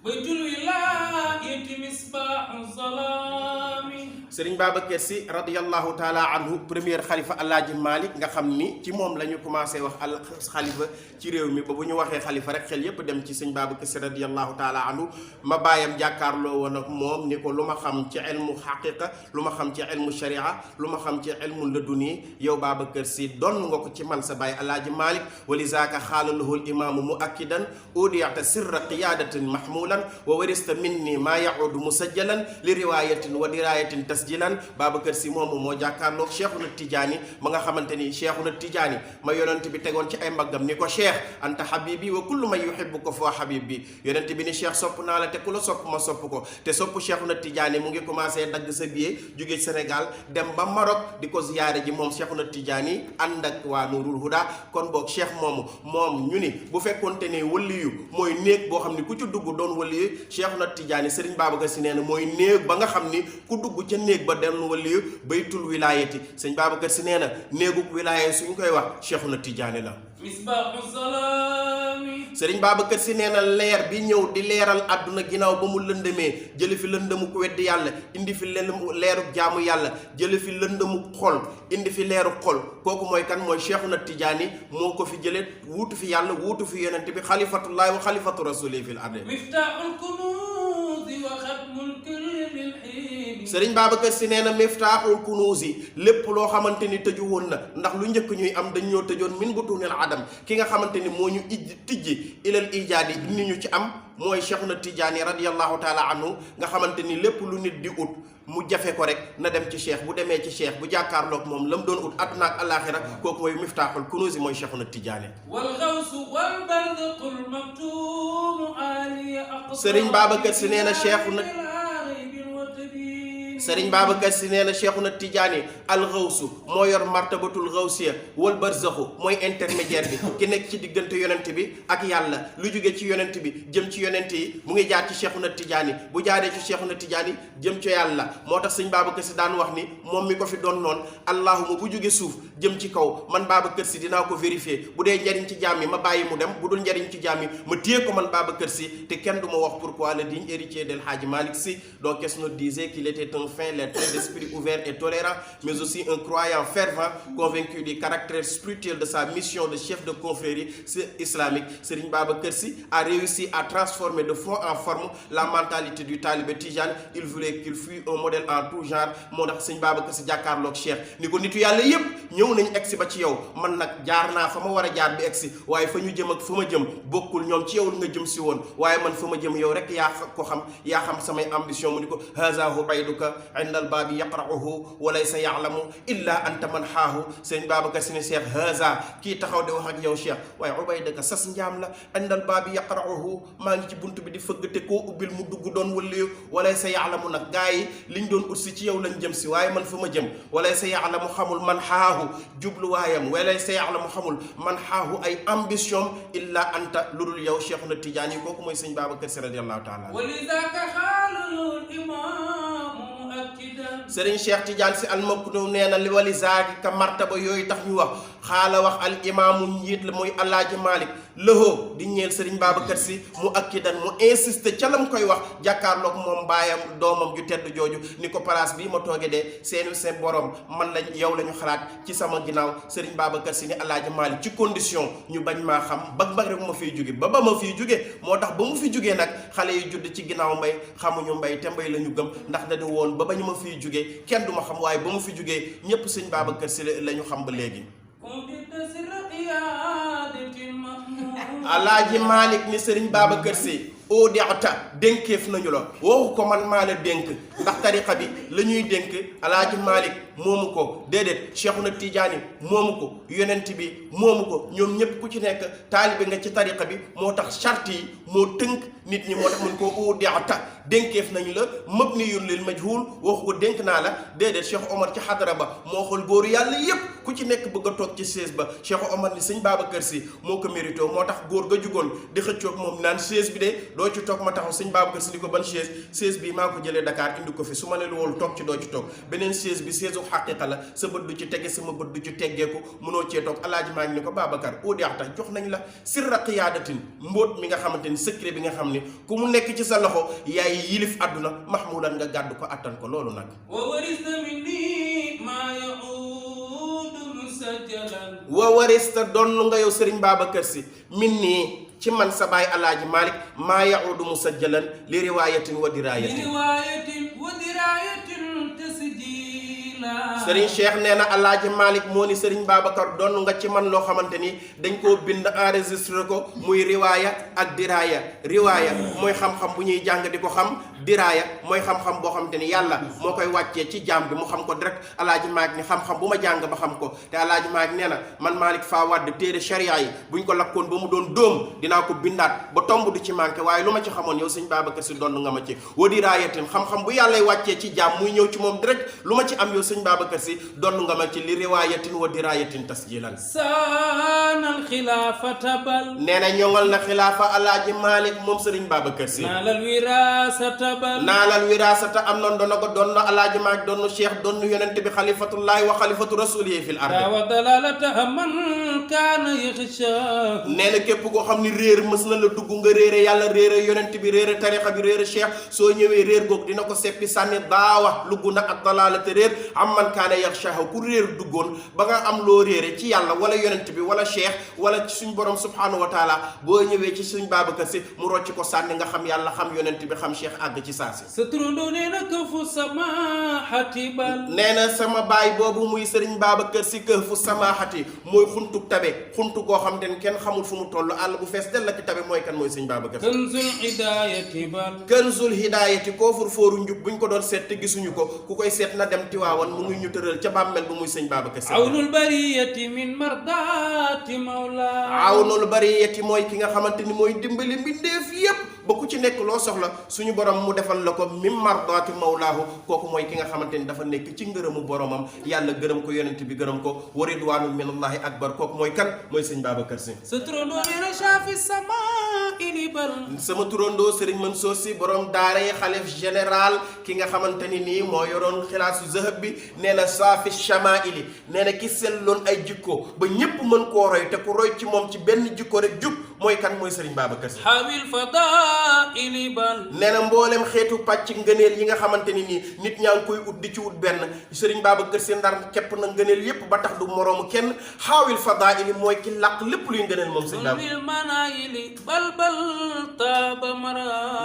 baytul wilaayati misbaahu zalaami. Sëriñ Babacar Sy radiyallahu taala anhu premier xalifa Alaaji Malick nga xam ni ci moom la ñu commencé wax al xalifa ci réew mi ba bu ñu waxee xalifa rek xel yépp dem ci sëñ Babacar Sy radiyallahu taala anhu ma bàyyam jàkkaarloo woon ak moom ni ko lu ma xam ci ilmu xaqiqa lu ma xam ci ilmu sharia lu ma xam ci ilmu laduni yow Babacar Sy doon nga ko ci man sa baay Alaaji Malick wa lizaaka xaala lahu al imaamu muakkidan udiyata sirra qiyadatin mahmulan wa warista minni maa yaudu musajjalan li riwayatin wa dirayatin tasjilan. Babacar Sy moomu moo jàkkaarloog Cheikhuna Tidiane ma nga xamante ni Cheikhuna Tidiane ma yonent bi tegoon ci ay mbaggam ni ko Cheikh anta habibi wa kullu man yuhibbuka fa habib bi yonent bi ni Cheikh sopp naa la te ku la sopp ma sopp ko te sopp Cheikhuna Tidiane mu ngi commencé dagg sa billet jóge Sénégal dem ba Maroc di ko ziyaare ji moom Cheikhuna Tidiane ànd ak waa Nurul Huda kon boog Cheikh moomu moom ñu ni bu fekkonte ne waliyu mooy néeg boo xam ni ku ci dugg doon waliyu Cheikhuna Tidiane Serigne Babacar Sy nee na mooy néeg ba nga xam ni ku dugg ca néeg ba dem waliyu baytul wilaayati sëñ Babacar Sy nee na néegub wilaaya suñ koy wax Cheikhuna Tidiane la. misbaahu zalaami. Sëriñ Babacar Sy nee na leer bi ñëw di leeral àdduna ginnaaw ba mu lëndëmee jële fi lëndëmu ku weddi yàlla indi fi leeru jaamu yàlla jële fi lëndëmu xol indi fi leeru xol kooku mooy kan mooy Cheikhuna Tidiane moo ko fi jële wuutu fi yàlla wuutu fi yonent bi xalifatullahi wa xalifatu rasuli fil ardi. miftaahul kunuuzi wa xatmul kulli bil hiibi. Sëriñ Babacar Sy nee na miftaaxul kunuuzi lépp loo xamante ni tëju woon na ndax lu njëkk ñuy am dañ ñoo tëjoon min butunil adam ki nga xamante ni moo ñu tijji ilal ijaadi ni ñu ci am mooy Cheikhuna Tidiane radiyallahu taala anhu nga xamante ni lépp lu nit di ut mu jafe ko rek na dem ci cheikh bu demee ci cheikh bu jàkkaarloog moom la mu doon ut àdduna ak alaaxira kooku mooy miftaaxul kunuuzi mooy Cheikhuna Tidiane. wal gawsu wal barzaqul maktuum aaliya aqsa. Sëriñ Babacar Sy nee na Cheikhuna Sëriñ Babacar Sy nee na Cheikhuna Tidiane alxawsu moo yor martabatul xawsiya wal barzaxu mooy intermédiaire bi ki nekk ci diggante yonent bi ak yàlla lu jóge ci yonent bi jëm ci yonent yi mu ngi jaar ci Cheikhuna Tidiane bu jaaree ci Cheikhuna Tidiane jëm ci yàlla moo tax sëñ Babacar Sy daan wax ni moom mi ko fi doon noonu allahuma bu jóge suuf jëm ci kaw man Babacar Sy dinaa ko vérifier bu dee njariñ ci jaam yi ma bàyyi mu dem bu dul njariñ ci jaam yi ma téye ko man Babacar Sy te kenn du ma wax pourquoi le digne héritier d'El Hadji Malick Sy donc Quesno disait qu'il était un fin lettre d'esprit ouvert et tolérant, mais aussi un croyant fervent, convaincu du caractère spirituel de sa mission de chef de confrérie islamique. Serigne Babacar Sy a réussi à transformer de fond en forme la mentalité du talibé Tijane. Il voulait qu'il fût un modèle en tout genre. moo tax Serigne Babacar Sy jàkkaarloog Cheikh ni ko nitu yàlla yépp ñëw nañ egsi ba ci yow man nag jaar naa fa ma war a jaar bi egsi waaye fa ñu jëm ak fa ma jëm bokkul ñoom ci yow nga jëm si woon waaye man fa ma jëm yow rek yaa ko xam yaa xam samay ambition mu ni ko haza hubayduka indal baabi yaqra'uhu wa laysa ya'lamu illa anta man xaahu. Sëriñ Babacar Sy ni Cheikh haza kii taxaw di wax ak yow Cheikh waaye ubaydaka sas njaam la indal baabi yaqra'uhu maa ngi ci bunt bi di fëgg te koo ubbil mu dugg doon waliyu wa laysa ya'lamu nag gaa yi liñ doon ut si ci yow lañ jëm si waaye man fa ma jëm wa laysa ya'lamu xamul man xaahu jubluwaayam wa laysa ya'lamu xamul man xaahu ay ambition illa anta lu dul yow Cheikhuna Tidiane yi kooku mooy Sëriñ Babacar Sy radiyallahu taala. Sëriñ Cheikh Tidiane Sy Al Maktoum nee na li wali zaaki ka martaba yooyu tax ñu wax xaala wax al imaamu njiit la muy Alaaji Malick lëhoo di ñeel Sëriñ Babacar Sy mu akkidan mu insisté ca lam koy wax jàkkaarloog moom baayam doomam ju tedd jooju ni ko place bii ma tooge de seen borom man lañ yow la ñu xalaat ci sama ginnaaw. Sëriñ Babacar Sy ni Alaaji Malick ci condition ñu bañ maa xam ba rek ma fiy jóge ba ma fiy jóge moo tax ba mu fi jógee nag xale yi judd ci ginnaaw mbay xamuñu mbay te mbay la ñu gëm ndax dañu woon ba ñu ma fiy jógee kenn du ma xam waaye ba mu fi jógee ñépp Sëriñ Babacar Sy la ñu xam ba léegi. Alaaji Malick ni Sëriñ Babacar Sy oo deexta dénkeef nañu la waxu ko man maa la dénk ndax tariqa bi la ñuy dénk Alaaji Malick moomu ko déedéet Cheikhuna Tidiane moomu ko yonent bi moomu ko ñoom ñëpp ku ci nekk taalibe nga ci tariqa bi moo tax charte yi moo tënk nit ñi moo tax mun ko oo deexta dénkeef nañ la mabniyun lil majhul waxu ko dénk naa la déedéet Cheikh Omar ci xadara ba moo xool góoru yàlla yépp ku ci nekk bëgg a toog ci chaise ba Cheikh Omar ni sëñ Babacar Si moo ko mérito moo tax góor ga jugoon di xëccoog moom naan chaise bi de doo ci toog ma taxaw sëñ Babacar Si ni ko ban chaise bi maa ko jëlee Dakar indi ko fi su ma ne woon toog ci doo ci toog beneen chaise bi chaise u xaqiqa la sa bët du ci tege sama bët du ci teggeeku mënoo cee toog alaaji maa ngi ni ko Babacar audiaxta jox nañ la sirra qiyaadatin mbóot mi nga xamante ni secret bi nga xam ni ku mu nekk ci sa loxo yaay yilif àdduna mahmudan nga gàddu ko attan ko loolu nag wa warista donn nga yow sëriñ Babacar Si min nii ci man sa baay alaaji Malick maa yaudu musajjalan li riwaayatin wa diraayatin sëriñ Cheikh nee na alaaji Malick moo ni sëriñ Babacar donn nga ci man loo xamante ni dañ koo bind enregistré ko muy riwaaya ak diraaya riwaaya mooy xam-xam bu ñuy jàng di ko xam diraaya mooy xam-xam boo xamante ni yàlla moo koy wàccee ci jaam bi mu xam ko direct alaaji Malick ni xam-xam bu ma jàng ba xam ko te alaaji Malick nee na man Malick faa wadd téere charia yi buñ ko lakkoon ba mu doon dóom dinaa ko bindaat ba tomb du ci manqué waaye lu ma ci xamoon yow sëñ Babacar Si donn nga ma ci wa diraayatin xam-xam bu yàllay wàccee ci jaam muy ñëw ci moom direct lu ma ci am yow sëñ Babacar Si donn nga ma ci li riwaayatin wa diraayatin tasjilan saanal xilaafata bal nee na ñoŋal na xilaafa alaaji Malick moom sëriñ Babacar Si naalal wiraasata bal naalal wiraasata am na ndono ko donn alaaji Malick donn cheikh donn yonent bi xalifatullahi wa xalifatu rasulihi fil ard wa dalalata man kaana yaxsha nee na képp koo xam ni réer mës na la dugg nga réere yàlla réere yonent bi réere tarixa bi réere cheikh soo ñëwee réer googu dina ko seppi sànni daawa lugg na ak dalalata réer am man kaana yaxshaha ku réer duggoon ba nga am loo réere ci yàlla wala yonent bi wala cheikh wala ci suñ borom subhanahu wa taala boo ñëwee ci suñ Babacar Si mu rocc ko sànni nga xam yàlla xam yonent bi xam cheikh àgg ci saasi sa turandoo nee na këfu samahati bal nee na sama baay boobu muy sëriñ Babacar Si këfu samahati mooy xuntu tabe xuntu koo xam ne kenn xamul fu mu toll àll bu fees del la ci tabe mooy kan mooy sëñ Babacar Si kanzul hidayati bal kanzul hidayati koo fur fóoru njub buñ ko doon seet te gisuñu ko ku koy seet na dem Tiwaawan mu ngi ñu tëral ca bàmmel bu muy sëñ Babacar Si awnul bariyati min mardati mawla awnul bariyati mooy ki nga xamante ni mooy dimbali mbindeef yépp ba ku ci nekk loo soxla suñu borom mu defal la ko min mardati mawlaahu kooku mooy ki nga xamante ni dafa nekk ci ngërëmu boromam yàlla gërëm ko yonent bi gërëm ko wa ridwaanun minallahi akbar kooku mooy kan mooy sëñ Babacar Si sa turandoo nee na shafi sama ili bal sama turandoo Serigne Mansour Sy borom daara yi xalif général ki nga xamante ni nii moo yoroon xilaasu zahab bi nee na saafi chamaili nee na ki selloon ay jikko ba ñépp mën koo roy te ku roy ci moom ci benn jikko rek jub mooy kan mooy Serigne Babacar Sy xawil fadaili bal nee na mboolem xeetu pàcc ngëneel yi nga xamante ni nii nit ñaa ngi koy ut di ci ut benn Serigne Babacar Sy ndar képp na ngëneel yépp ba tax du moroomu kenn xaawil fadaili mooy ki làq lépp luy ngëneel moom Serigne Babacar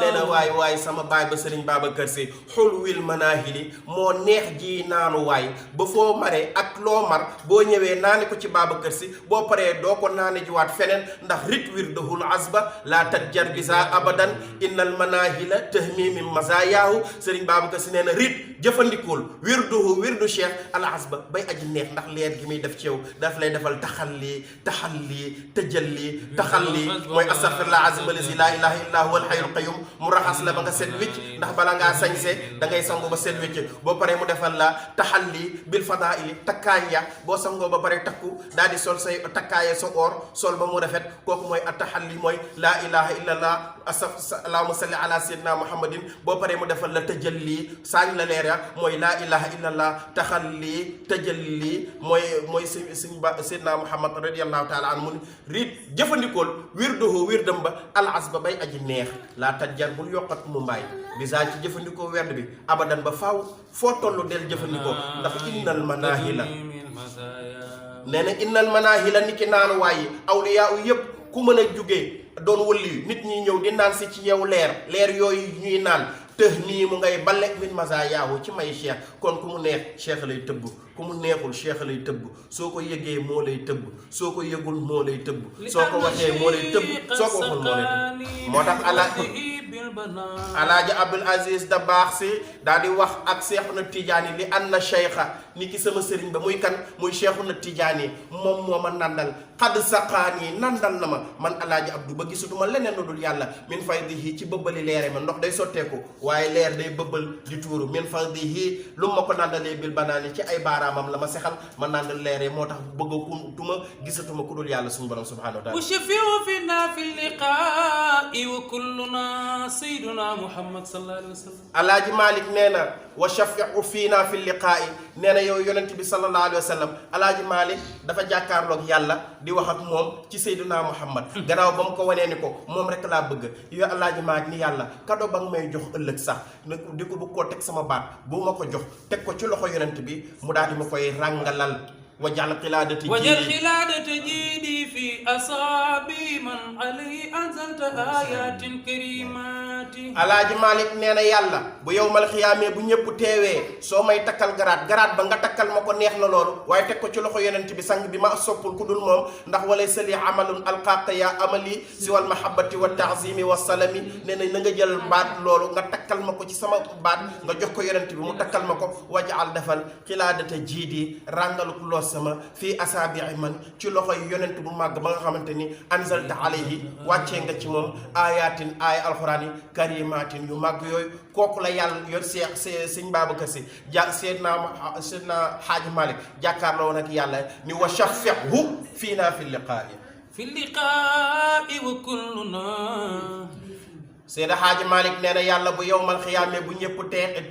nee na waay sama baay ba Serigne Babacar Sy xulwil manahili moo neex ji naanu waay ba foo maree ak loo mar boo ñëwee naani ko ci Babacar Sy boo paree doo ko naani jiwaat feneen ndax rit wirdahul azba la tajjar bisa abadan innal manahila tahmi min mazayaahu Serigne Babacar Sy nee na rit jëfandikool wirdu cheikh al azba bay aji neex ndax leer gi muy def ci yow daf lay defal taxalli taxalli mooy astaghfirullah azim allazi la ilaha illa huwa al hayyul qayyum mu raxas la ba nga set wicc ndax bala ngaa sañse da ngay sangu ba set wicc boo paree mu defal la taxalli bil fadaili takkaay ya boo sangoo ba pare takku daal di sol say takkaaye sa or sol ba mu rafet kooku mooy at taxalli mooy laa ilaha illallah allahumma salli ala sayyidina muhammadin boo paree mu defal la tajalli saañ la leer ya mooy laa ilaha illallah taxalli tajalli mooy sayyidina muhammad radiyallahu taala anhu mun riit jëfandikool wirdam ba al asba bay aji neex laa tajjar bul yokkat mu mbaay bisa ci jëfandikoo werd bi abadan ba faaw foo tollu del jëfandikoo ndax innal manahila nee na innal manahila ni ki naan waayi awliyaa u yëpp ku mën a jugee doon wëlli nit ñi ñëw di naan si ci yow leer yooyu ñuy naan tëx nii mu ngay balle min masa yaahu ci may cheikh kon ku mu neex cheikh lay tëbb ku mu neexul cheikh lay tëbb soo ko yëgee moo lay tëbb soo ko yëgul moo lay tëbb soo ko waxee moo lay tëbb soo ko waxul moo lay tëbb moo tax alaaji Abdul Aziz Dabakh Sy daal di wax ak Seexuna Tijaani li anna cheikha ni ki sama sëriñ ba muy kan muy Cheikhuna Tijaani moom moo ma nandal xadd saqaani nandal na ma man alaaji Abdou ba gisatuma leneen lu dul yàlla min faydihi ci bëbbali leere ma ndox day sotteeku waaye leer day bëbbal di tuuru min faydihi lu ma ko nandalee bil banaani ci ay baaraamam la ma sexal ma nandal leere moo tax bëggatuma gisatuma ku dul yàlla suñu borom subhanahu wa taala وشفيع فينا في اللقاء وكلنا سيدنا محمد صلى الله عليه وسلم alaaji Malik nee na wa shafiu fiina fi liqaa'i nee na yow yonent bi sallallahu alayhi wa sallam alaaji Malik dafa jàkkaarloog yàlla di wax ak moom ci Seydina Muhammad gannaaw ba mu ko wanee ni ko moom rek laa bëgg yow alaaji Malik ni yàlla kado ba nga may jox ëllëg sax di ko bëgg koo teg sama baat bu ma ko jox teg ko ci loxo yonent bi mu daal di ma koy ràngalal wajal xilaadati جيدي في أصابي من علي أنزلت آيات كريمات alaaji Malik nee na yàlla bu yowmal xiyaamee bu ñëpp teewee soo may takkal garaat ba nga takkal ma ko neex na loolu waaye teg ko ci loxo yonent bi sang bi ma soppul ku dul moom ndax walay sali amalun alqaqa ya amali si wal mahabbati wa taazimi wa salami nee na nga jël baat loolu nga takkal ma ko ci sama baat nga jox ko yonent bi mu takkal ma ko wajaal defal xilaadata jiidi ràngaluk loos sama fii asaabii man ci loxo yonent bu màgg ba nga xamante ni anzalta alayhi wàccee nga ci moom ayatin ay alxuraan yi karimaatin yu màgg yooyu kooku la yàlla yor sëñ Babacar Si Seydina Xaaji Malik jàkkaarloo woon ak yàlla ni wa shafihu fiina fi liqaa'i في اللقاء وكلنا Seyda Xaaji Malik nee na yàlla bu yowmal xiyaamee bu ñëpp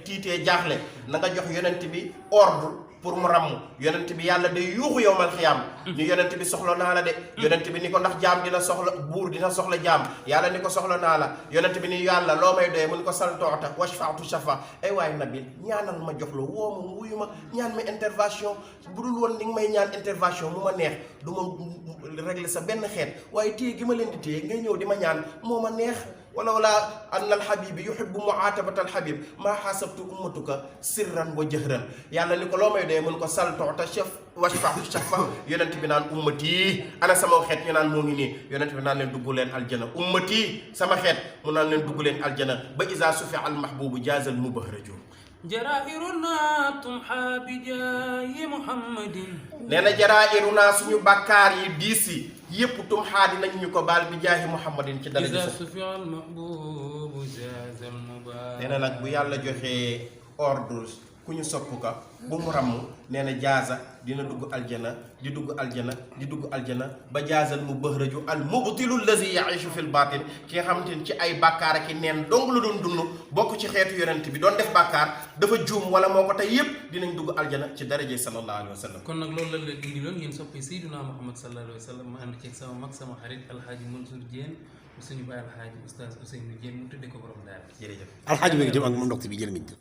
tiitee jaaxle na nga jox yonent bi ordre pour mu ràmm yonent bi yàlla day yuuxu yowmal xiyaam ni yonent bi soxla naa la de yonent bi ni ko ndax jaam dina soxla buur dina soxla jaam yàlla ni ko soxla naa la yonent bi ni yàlla loo may doyee mu ni ko sal toota washfaatu shafa ay waay nabil ñaanal ma jox la woo ma wuyu ma ñaan ma intervention bu dul woon li nga may ñaan intervention mu ma neex du ma régler sa benn xeet waaye téye gi ma leen di téye ngay ñëw di ma ñaan moo ma neex wala anna alxabibi yuhibbu muatabata alxabib maa xaasabtu ummatuka sirran wa jëhran yàlla ni ko loo may doyee mun ko sal toota chef washfaatu shafa yonent bi naan ummati ana sama xeet ñu naan moo ngi nii yonent bi naan leen dugg leen aljana ummati sama xeet mu naan leen dugg leen aljana ba isa sufi al mahbubu jaazal mubahraju جرائرنا تمحى بجاي محمد nee na jaraa'iruna suñu bàkkaar yi diis yi yépp tumxaa dinañ ñu ko baal bi jaahi muhammadin ci dara إذا سفع المحبوب جاز المبارك nee na nag bu yàlla joxee ordre ku ñu sopp ka bu mu ràmm nee na jaaza dina dugg aljana di dugg aljana ba jaazal mu bëhraju al mubtilu lazi yaishu fil batin ki nga xamante ni ci ay bàkkaar ak i neen dong la doon dund bokk ci xeetu yonent bi doon def bàkkaar dafa juum wala moo ko tey yépp dinañ dugg aljana ci daraje sallallahu alayhi wa sallam kon nag loolu la leen indiloon yéen soppi Seydina Muhammad sallallahu alayhi wa sallam ma ànd ceeg sama mag sama xarit alxaaji Mansour Diène suñu baay alxaaji oustaz Ousseynou Diène mu tuddee ko borom daal jërëjëf alxaaji bi nga jëm ak moom ndox bi jërë ngeen jëf